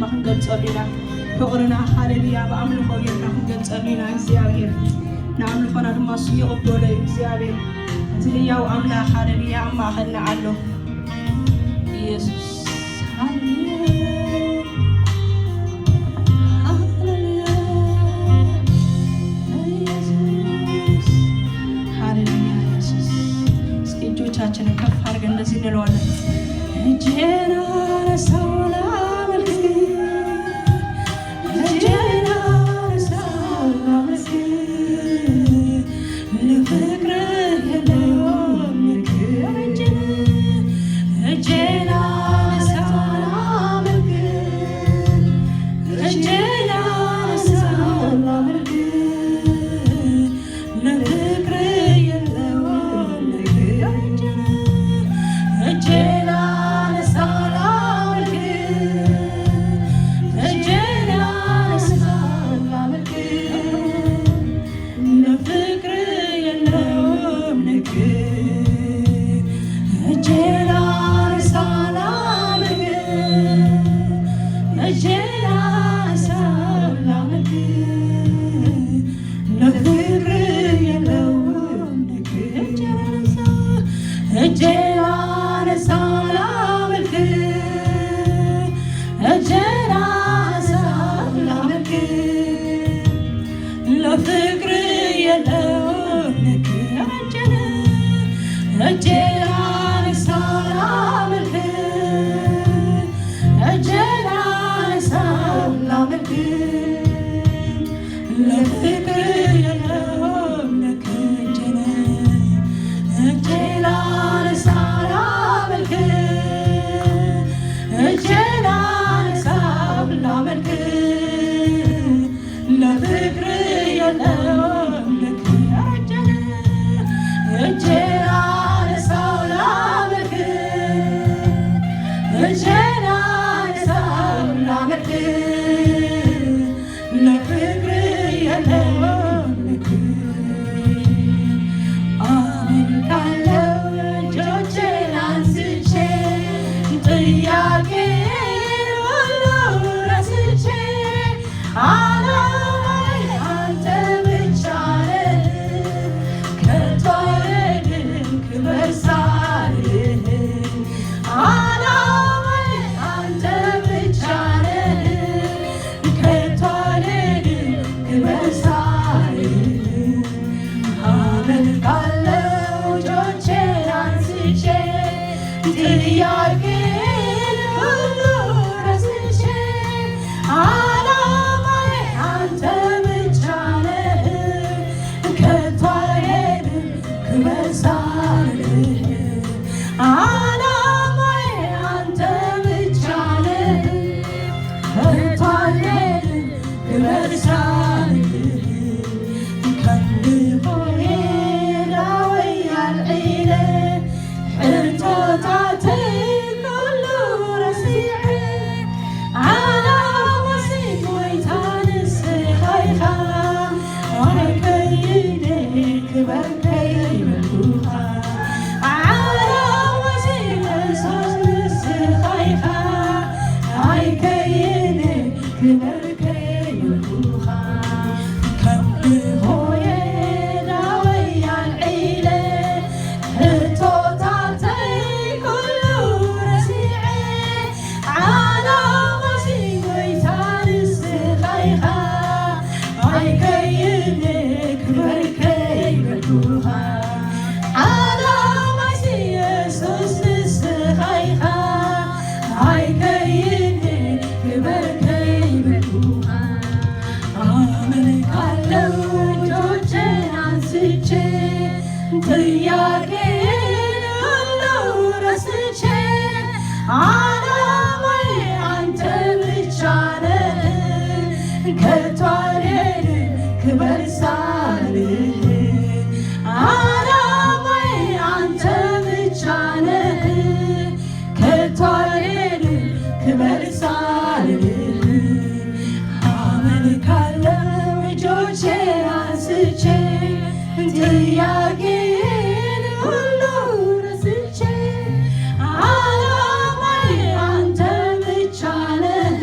ድማ ክንገልጸሉ ኢና ፍቕርና ሃሌሉያ ብኣምልኮ ጌርና ክንገልጸሉ ኢና እግዚኣብሔር ንኣምልኮና ድማ እሱ ይቕበሎ እግዚኣብሔር እቲ ህያው ኣምላኽ ሃሌሉያ ኣብ ማእኸልና ኣሎ ኢየሱስ እጆቻችንን ከፍ አድርገን እንደዚህ እንለዋለን። እጄን አነሳሁ ላመልክ፣ እጄን አነሳሁ ላመልክ፣ ለፍቅርህ የለውም ልክ። እጄን አነሳሁ ላመልክ፣ እጄን አነሳሁ ላመልክ፣ ለፍቅርህ የለውም ልክ። እጄን አነሳሁ ላመልክ፣ እጄን አነሳሁ ላመልክ፣ ለፍቅርህ የለውም ልክ። እጄን አነሳሁ ላመልክ፣ እጄን አነሳሁ ላመልክ፣ ለፍቅርህ የለውም ልክ። እጄን አነሳሁ ላመልክ፣ እጄን አነሳሁ ላመልክ፣ ለፍቅርህ የለውም ልክ። እጄን አነሳሁ ላመልክ፣ እጄን አነሳሁ ላመልክ፣ ለፍቅርህ የለውም ልክ። እጄን አነሳሁ ላመልክ፣ እጄን አነሳሁ ላመልክ፣ ለፍቅርህ የለውም ልክ። እጄን አነሳሁ ላመልክ፣ እጄን አነሳሁ ላመልክ፣ ለፍቅርህ የለውም ልክ። አመልካለሁ እጆቼን አንስቼ ጥያቄን ሁሉ ረስቼ ዓላማዬ አንተ ብቻ ነህ ከቶ አልሄድም ክብር ሳልልህ ዓላማዬ አንተ ብቻ ነህ ከቶ አልሄድም ክብር ሳልልህ አመልካለሁ እጆቼን አንስቼ ጥያቄን ሁሉ ረስቼ ዓላማዬ አንተ ብቻ ነህ ከቶ አልሄድም ክብር ሳልልህ ዓላማዬ አንተ ብቻ ነህ ከቶ አልሄድም ክብር ሳልልህ ከልቦዬ ዳወይ አልዒለ ሕቶታተይ ኩሉ ረሲዐ ዓላማሲ ጎይታ ንስኻ ኢኻ ኣይከይደ ክበር ከይበልኩኻ ዓላማሲ ኢየሱስ ንስኻ ኢኻ ኣይከይደ ክበር ከይበልኩኻ ከልቦዬ ዳወይ አልዒለ ሕቶታተይ ኩሉ ረሲዐ ዓላማሲ ጎይታ ንስኻ ኢኻ ኣይከይደ ክበር ከይበልኩኻ ዓላማሲ ኢየሱስ ንስኻ ኢኻ ኣይከይደ ክበር ከይበልኩኻ አመልካለሁ እጆቼን አንስቼ ጥያቄን ሁሉ ረስቼ ዓላማዬ አንተ ብቻ ነህ ከቶ አልሄድም ክበር ሳልልህ ዓላማዬ አንተ ብቻ ነህ ከቶ አልሄድም ክበር ሳልልህ አመልካለሁ እጆቼን አንስቼ ጥያቄን ሁሉ ረስቼ ዓላማዬ አንተ ብቻ ነህ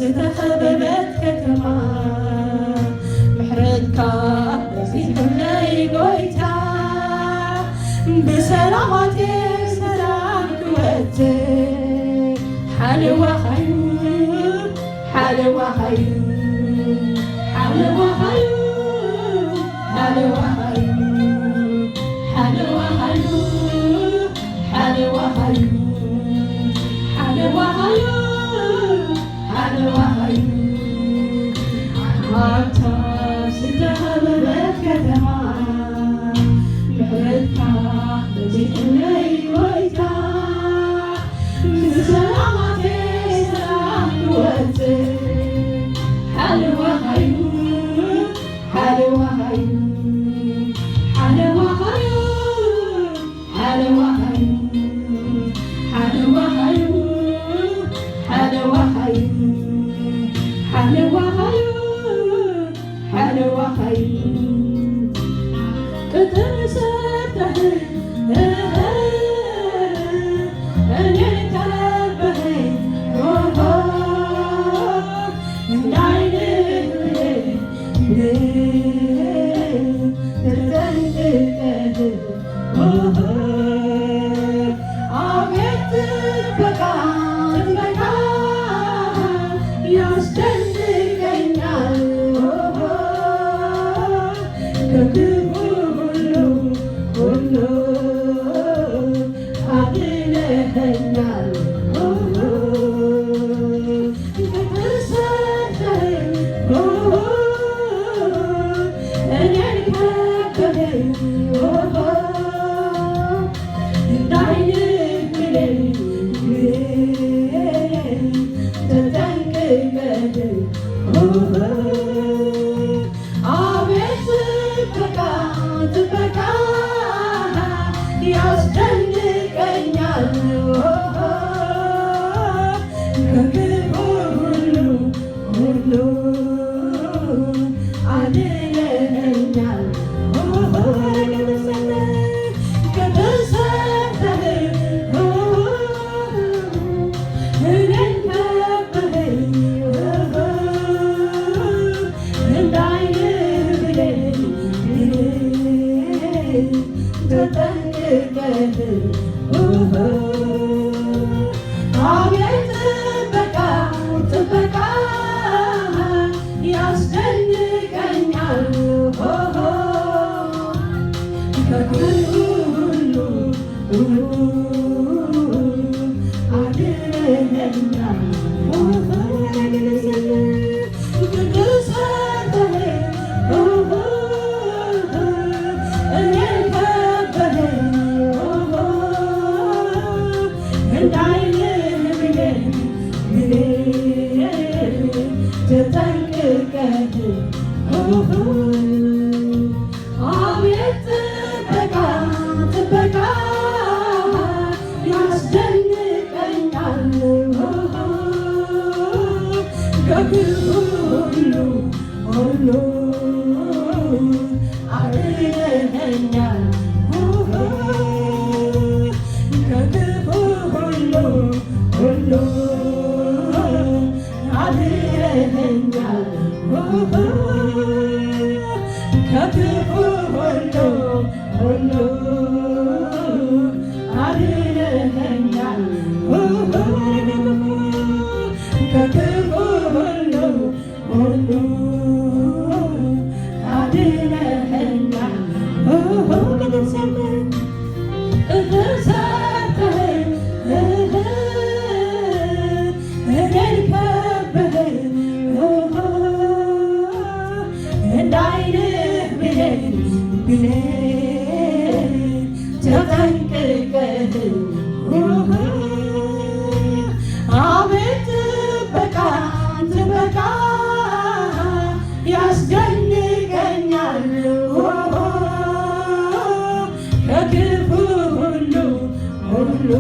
ستخببت كتما محردك بسلامات سلام كوتي حلوة خير حلوة خير حلوة خير حلوة خير حلوة خير حلوة خير حلوة خير حلوة خير حتى ستذهب بالكتمة بحرتها بزيت الليل ويتا بسلامة سلام كوتي حلوة خير حلوة خير حلوة خير حلوة خير حلوة خير حلوة خير حلوة خير حلوة خير تتسبح أنا تبهي من عيني عملت بكا بكا يستنقني كله كله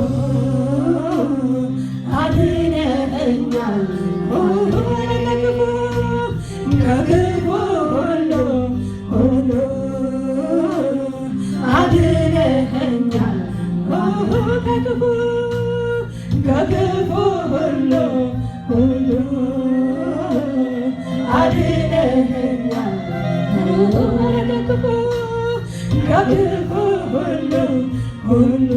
Kau ሁሉ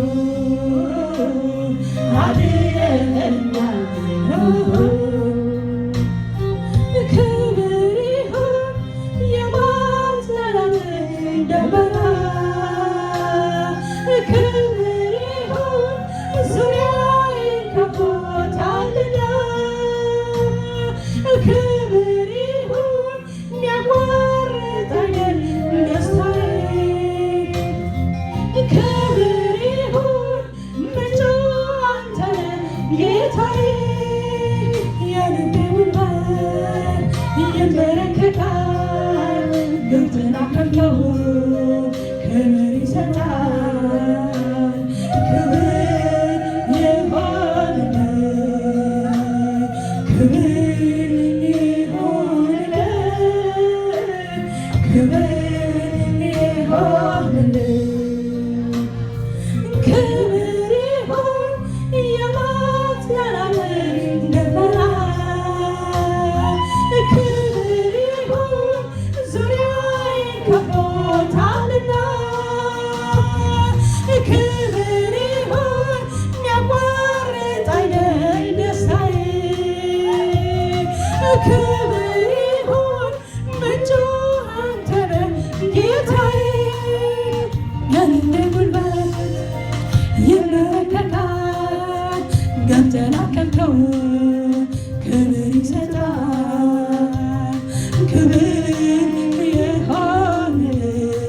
አድነኸኛል ክብር ይሁን የማጽናናት ደመና ክብር ይሁን ዙሪያዬን ከቦታልና ክብር ይሁን የሚያቋርጥ አይደል ደስታዬ ክብር ይሁን ምንጩ አንተ ነህ ጌታዬ የልቤ ጉልበት ይንበረከካል ገብተን አከብከው ክብር ይሰጣል ክብር ይሆንልህ ክብር ይሆንልህ ክብር ይሆንልህ ክብር ይሁን የማጽናናት ደመና ክብር ይሁን ዙሪያዬን ከቦታልና ክብር ይሁን የሚያቋርጥ አይደል ደስታዬ ክብር ይሁን ምንጩ አንተ ነህ ጌታዬ የልቤ ጉልበት ይንበረከካል ገብተን አከብከው ክብር ይሰጣል ክብር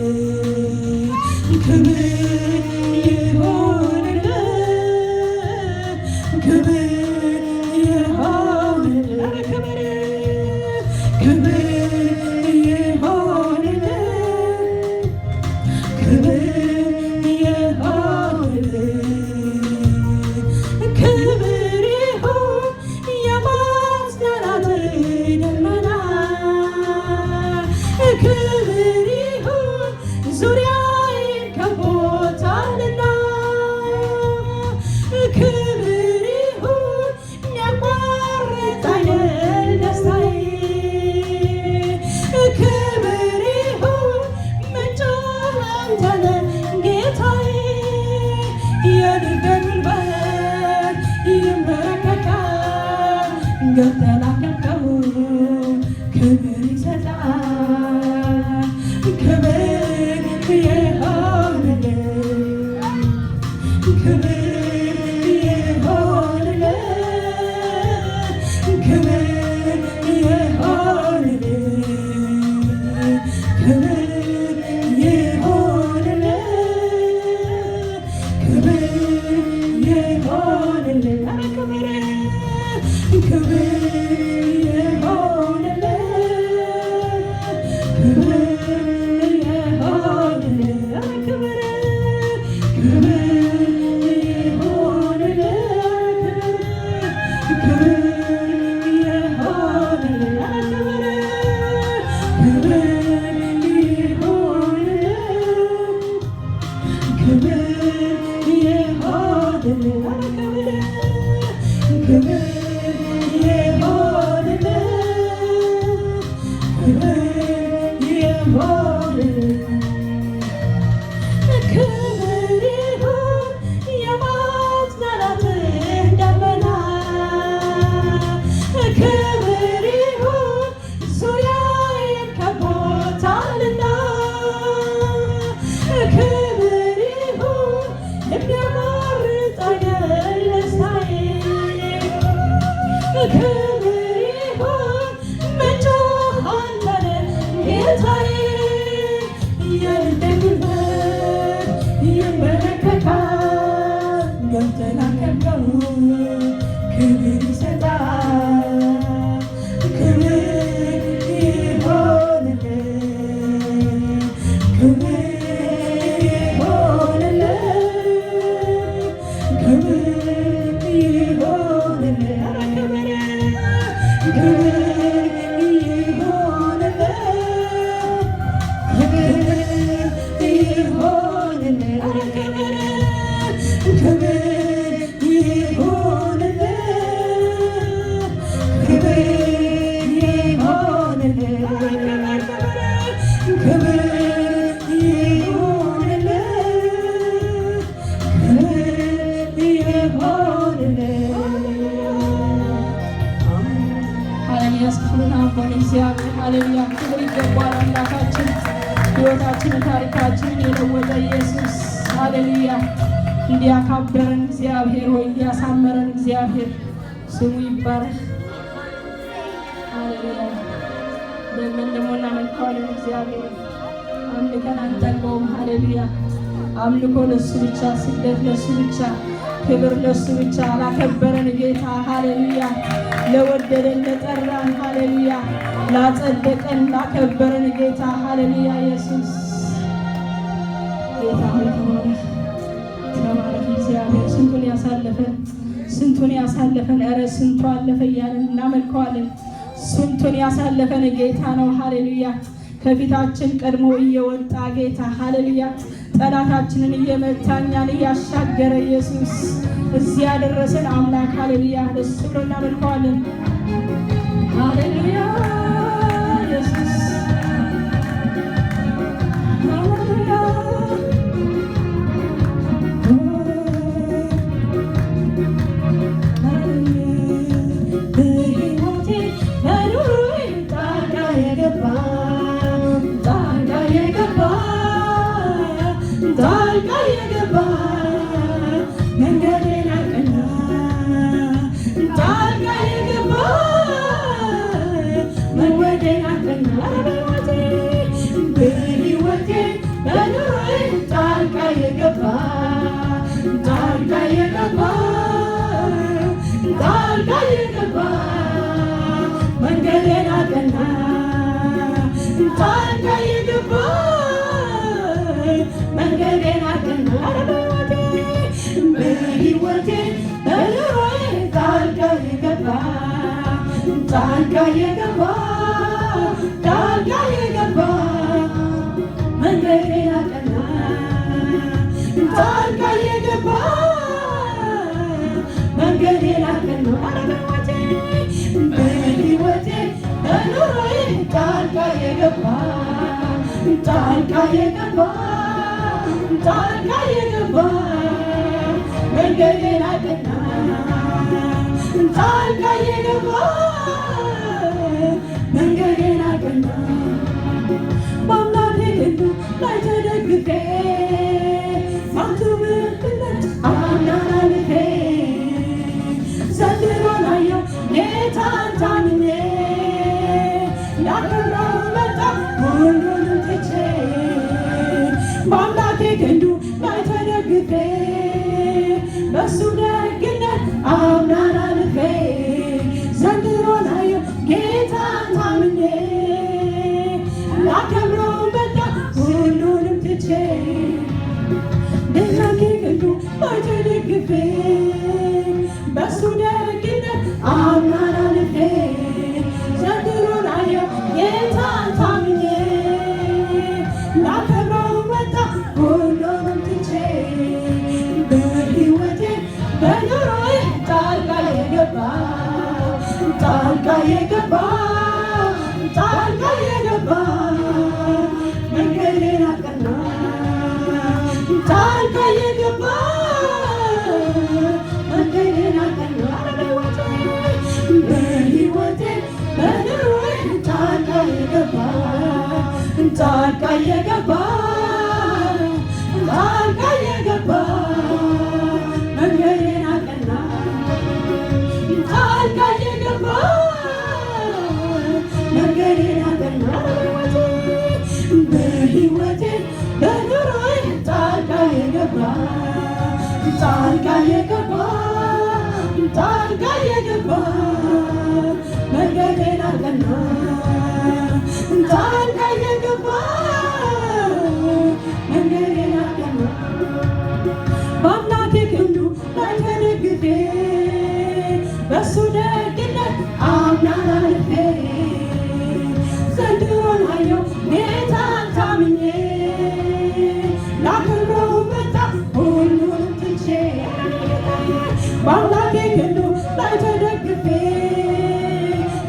ይሆንልህ ክብር ይሆንልህ ክብር ይሆንልህ ክብር ይሆንልህ ክብር ክብር ይሁን የማጽናናት ደመና ክብር ይሁን ዙሪያዬን ከቦታልና ክብር ይሁን የሚያቋርጥ አይደል ደስታዬ ክብር ይሁን ምንጩ አንተ ነህ ጌታዬ የልቤ ጉልበት ይንበረከካል ገብተን አከብከው ክብር ይሰጣል ክብር ይሆንልህ ክብር ይሆንልህ ክብር ይሆንልህ ክብር ይሆንልህ ክብር ይሆንልህ ክብር ሕይወታችንን ታሪካችንን የለወጠ ኢየሱስ ሃሌሉያ። እንዲያካበረን እግዚአብሔር ሆይ እንዲያሳመረን እግዚአብሔር ስሙ ይባረክ። ሃሌሉያ። ደግመን ደግሞ እናመልከዋለን እግዚአብሔር አምልከን አንጠግበውም። ሃሌሉያ። አምልኮ ለሱ ብቻ፣ ስግደት ለሱ ብቻ፣ ክብር ለሱ ብቻ። ላከበረን ጌታ ሃሌሉያ፣ ለወደደን ለጠራን ሃሌሉያ፣ ላጸደቀን ላከበረን ጌታ ሃሌሉያ። ኢየሱስ ጌታ ሆይ ተባረክ ተባረክ እግዚአብሔር። ስንቱን ያሳለፈን ኧረ ስንቱ አለፈ እያለን እናመልከዋለን። ስንቱን ያሳለፈን ጌታ ነው ሃሌሉያ። ከፊታችን ቀድሞ እየወጣ ጌታ ሃሌሉያ፣ ጠላታችንን እየመታኛን እያሻገረ ኢየሱስ እዚህ ያደረሰን አምላክ ሃሌሉያ። ደስ ብሎ እናመልከዋለን ሃሌሉያ። ኢየሱስ ሃሌሉያ። በሕይወቴ በኑሮዬ ጣልቃ የገባ መንገዴን አቀና ጣልቃ የገባ መንገዴን አቀና በሕይወቴ በኑሮዬ ጣልቃ የገባ መንገዴን አቀና ጣልቃ የገባ መንገዴን አቀና በሕይወቴ በኑሮዬ ጣልቃ የገባ መንገዴን አቀና ጣልቃ የገባ መንገዴን አቀና በሕይወቴ በኑሮዬ ጣልቃ የገባ መንገዴን አቀና ጣልቃ የገባ መንገዴን አቀና በአምላኬ ክንዱ ላይ ተደግፌ አንቱ ምሕረት አምናን አልፌ ዘንድሮን አየሁ ጌታን ታምኜ ላከብረው መጣሁ ሁሉንም ትቼ በአምላኬ ክንዱ ላይ ተደግፌ በሱ ደግነት አምናን አልፌ ዘንድሮን አየሁ ጌታን ታምኜ ላከብረው መጣሁ ሁሉንም ትቼ በአምላኬ ክንዱ ላይ ተደግፌ በሱ ደግነት አምናን አልፌ ዘንድሮን አየሁ ጌታን ታምኜ ላከብረው መጣሁ ሁሉንም ትቼ በሕይወቴ በኑሮዬ ጣልቃ የገባ መንገዴን አቀና ጣልቃ የገባ መንገዴን አቀና በሕይወቴ በኑሮዬ ጣልቃ የገባ መንገዴን አቀና ጣልቃ የገባ መንገዴን አቀና በሕይወቴ በኑሮዬ ጣልቃ የገባ መንገዴን አቀና ጣልቃ የገባ መንገዴን አቀና በአምላኬ ክንዱ ላይ ተደግፌ በሱ ደግነት አምናን አልፌ ዘንድሮን አየሁ ጌታን ታምኜ ላከብረው መጣሁ ሁሉንም ትቼ በአምላኬ ክንዱ ላይ ተደግፌ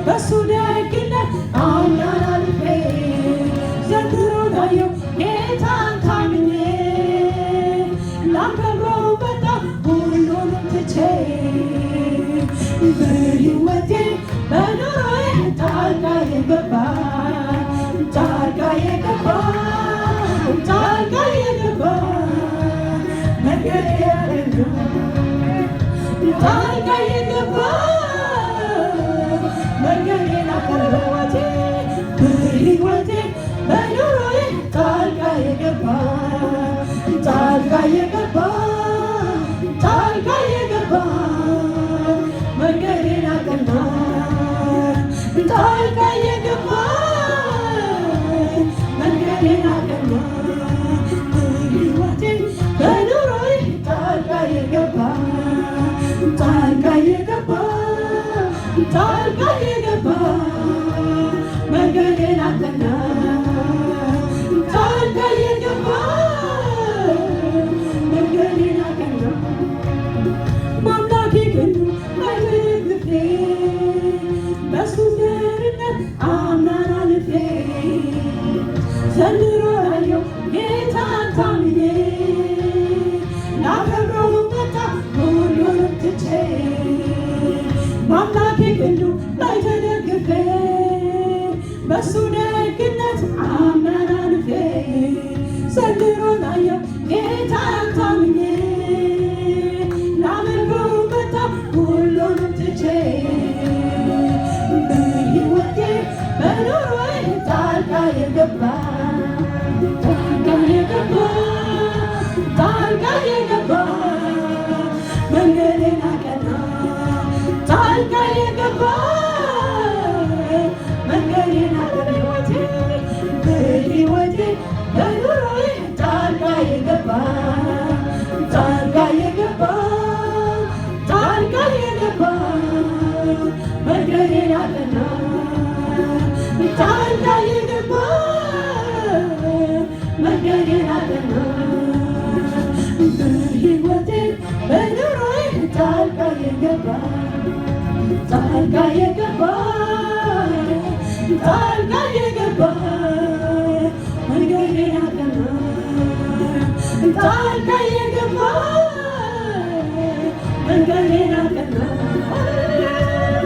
በሱ ደግነት አምናን አልፌ ዘንድሮን አየሁ ጌታን ታምኜ ላከብረው መጣሁ ሁሉንም ትቼ በሕይወቴ በኑሮዬ ጣልቃ የገባ የገባ መንገዴን አቀና ጣልቃ የገባ መንገዴን አቀና በሕይወቴ በኑሮዬ ጣልቃ የገባ ጣልቃ የገባ ጣልቃ የገባ መንገዴን አቀና ጣልቃ የገባ መንገዴን አቀና በሕይወቴ በኑሮዬ ጣልቃ የገባ ጣልቃ የገባ ጣልቃ የገባ መንገዴን አቀና ጣልቃ የገባ መንገዴን አቀና